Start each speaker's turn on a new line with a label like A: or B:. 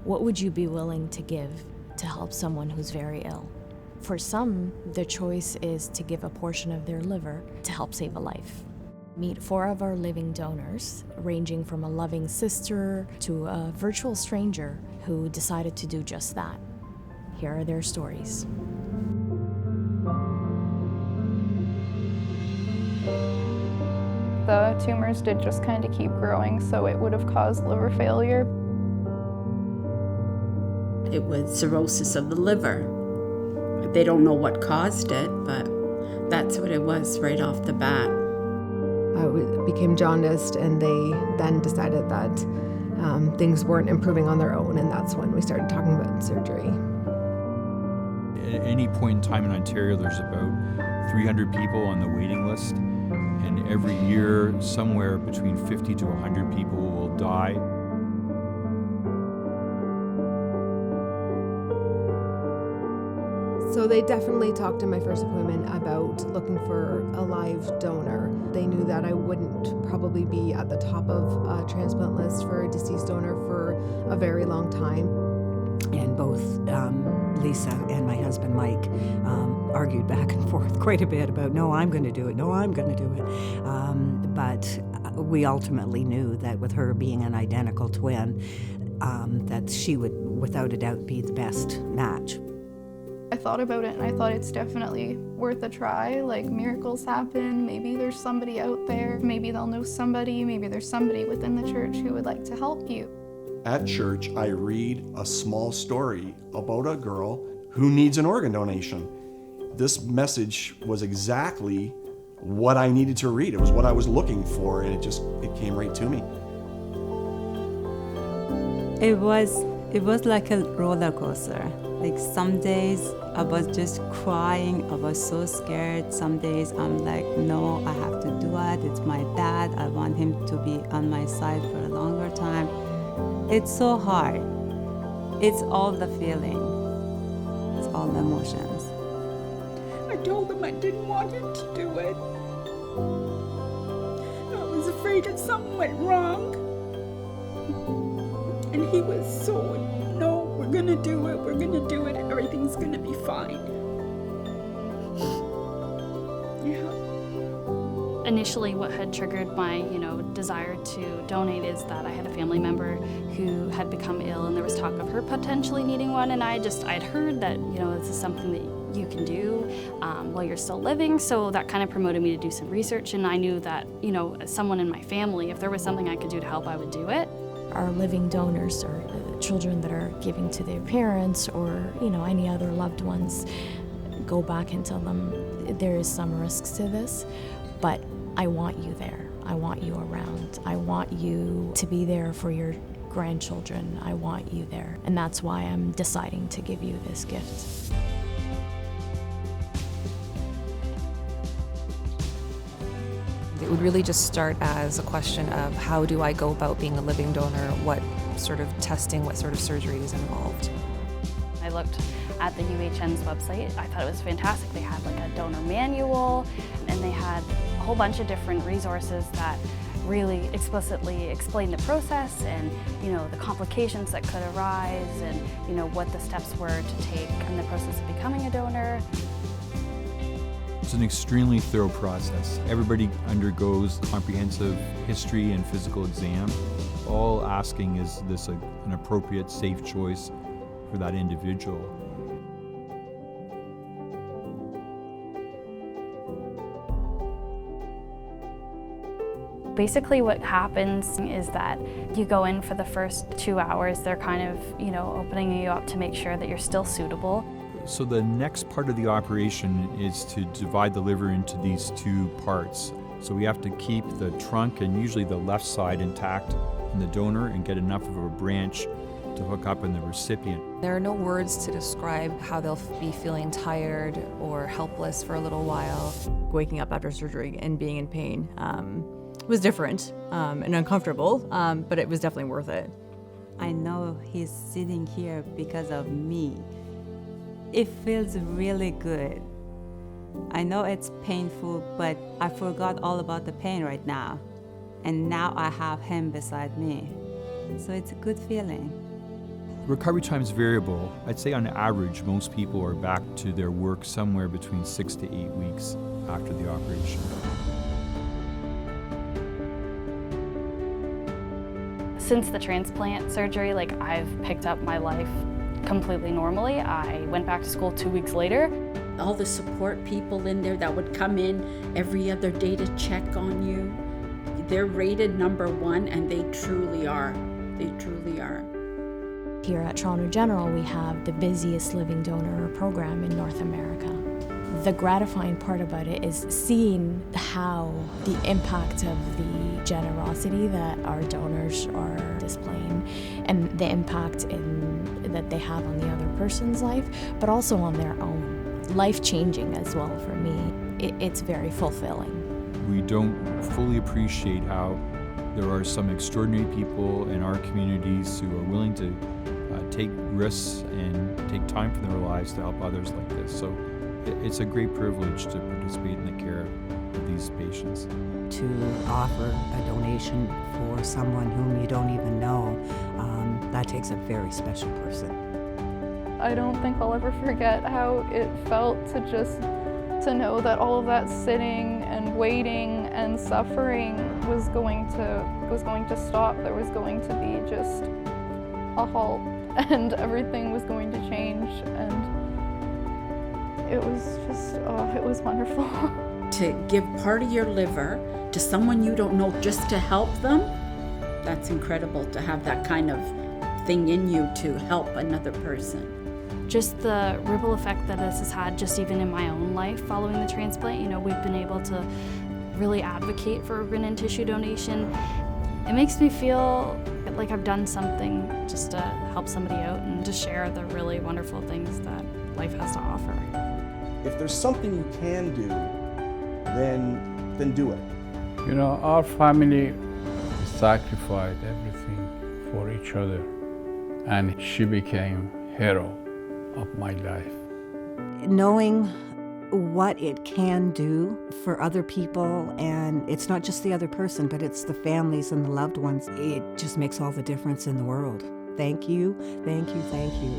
A: What would you be willing to give to help someone who's very ill? For some, the choice is to give a portion of their liver to help save a life. Meet 4 of our living donors, ranging from a loving sister to a virtual stranger who decided to do just that. Here are their stories.
B: The tumors did just kind of keep growing, so it would have caused liver failure.
C: It was cirrhosis of the liver. They don't know what caused it, but that's what it was right off the bat.
D: I became jaundiced, and they then decided that things weren't improving on their own, and that's when we started talking about surgery.
E: At any point in time in Ontario, there's about 300 people on the waiting list, and every year somewhere between 50 to 100 people will die.
D: So they definitely talked in my first appointment about looking for a live donor. They knew that I wouldn't probably be at the top of a transplant list for a deceased donor for a very long time.
F: And both Lisa and my husband Mike argued back and forth quite a bit about, no, I'm going to do it, no, I'm going to do it. But we ultimately knew that with her being an identical twin, that she would, without a doubt, be the best match.
B: I thought about it and I thought it's definitely worth a try. Like, miracles happen, maybe there's somebody out there, maybe they'll know somebody, maybe there's somebody within the church who would like to help you.
G: At church, I read a small story about a girl who needs an organ donation. This message was exactly what I needed to read. It was what I was looking for, and it came right to me.
H: It was like a roller coaster. Like, some days I was just crying, I was so scared. Some days I'm like, no, I have to do it. It's my dad. I want him to be on my side for a longer time. It's so hard. It's all the feeling. It's all the emotions.
I: I told him I didn't want him to do it. I was afraid if something went wrong. And he was so, no, we're gonna do it, everything's gonna be fine. Yeah.
J: Initially, what had triggered my, desire to donate is that I had a family member who had become ill, and there was talk of her potentially needing one, and I'd heard that, this is something that you can do while you're still living, so that kind of promoted me to do some research, and I knew that, as someone in my family, if there was something I could do to help, I would do it.
A: Our living donors are children that are giving to their parents or, any other loved ones. Go back and tell them there is some risks to this, but I want you there. I want you around. I want you to be there for your grandchildren. I want you there. And that's why I'm deciding to give you this gift.
K: It would really just start as a question of how do I go about being a living donor, what sort of testing, what sort of surgery is involved.
J: I looked at the UHN's website. I thought it was fantastic. They had like a donor manual, and they had a whole bunch of different resources that really explicitly explained the process and, the complications that could arise and, what the steps were to take in the process of becoming a donor.
E: It's an extremely thorough process. Everybody undergoes comprehensive history and physical exam. All asking is this an appropriate, safe choice for that individual.
J: Basically what happens is that you go in for the first 2 hours. They're kind of, opening you up to make sure that you're still suitable.
E: So the next part of the operation is to divide the liver into these 2 parts. So we have to keep the trunk and usually the left side intact in the donor and get enough of a branch to hook up in the recipient.
K: There are no words to describe how they'll be feeling tired or helpless for a little while.
L: Waking up after surgery and being in pain was different and uncomfortable, but it was definitely worth it.
H: I know he's sitting here because of me. It feels really good. I know it's painful, but I forgot all about the pain right now. And now I have him beside me. So it's a good feeling.
E: Recovery time is variable. I'd say on average, most people are back to their work somewhere between 6 to 8 weeks after the operation.
J: Since the transplant surgery, I've picked up my life completely normally. I went back to school 2 weeks later.
C: All the support people in there that would come in every other day to check on you, they're rated #1, and they truly are. They truly are.
A: Here at Toronto General, we have the busiest living donor program in North America. The gratifying part about it is seeing how the impact of the generosity that our donors are displaying and the impact that they have on the other person's life, but also on their own. Life-changing as well for me. It's very fulfilling.
E: We don't fully appreciate how there are some extraordinary people in our communities who are willing to take risks and take time from their lives to help others like this. So it's a great privilege to participate in the care of these patients.
F: To offer a donation for someone whom you don't even know, that takes a very special person.
B: I don't think I'll ever forget how it felt to know that all of that sitting and waiting and suffering was going to stop. There was going to be just a halt, and everything was going to change, and it was just, it was wonderful.
C: To give part of your liver to someone you don't know just to help them, that's incredible to have that kind of thing in you to help another person.
J: Just the ripple effect that this has had just even in my own life following the transplant. We've been able to really advocate for organ and tissue donation. It makes me feel like I've done something just to help somebody out and to share the really wonderful things that life has to offer.
G: If there's something you can do, then do it.
M: Our family sacrificed everything for each other, and she became hero of my life.
F: Knowing what it can do for other people, and it's not just the other person, but it's the families and the loved ones, it just makes all the difference in the world. Thank you, thank you, thank you.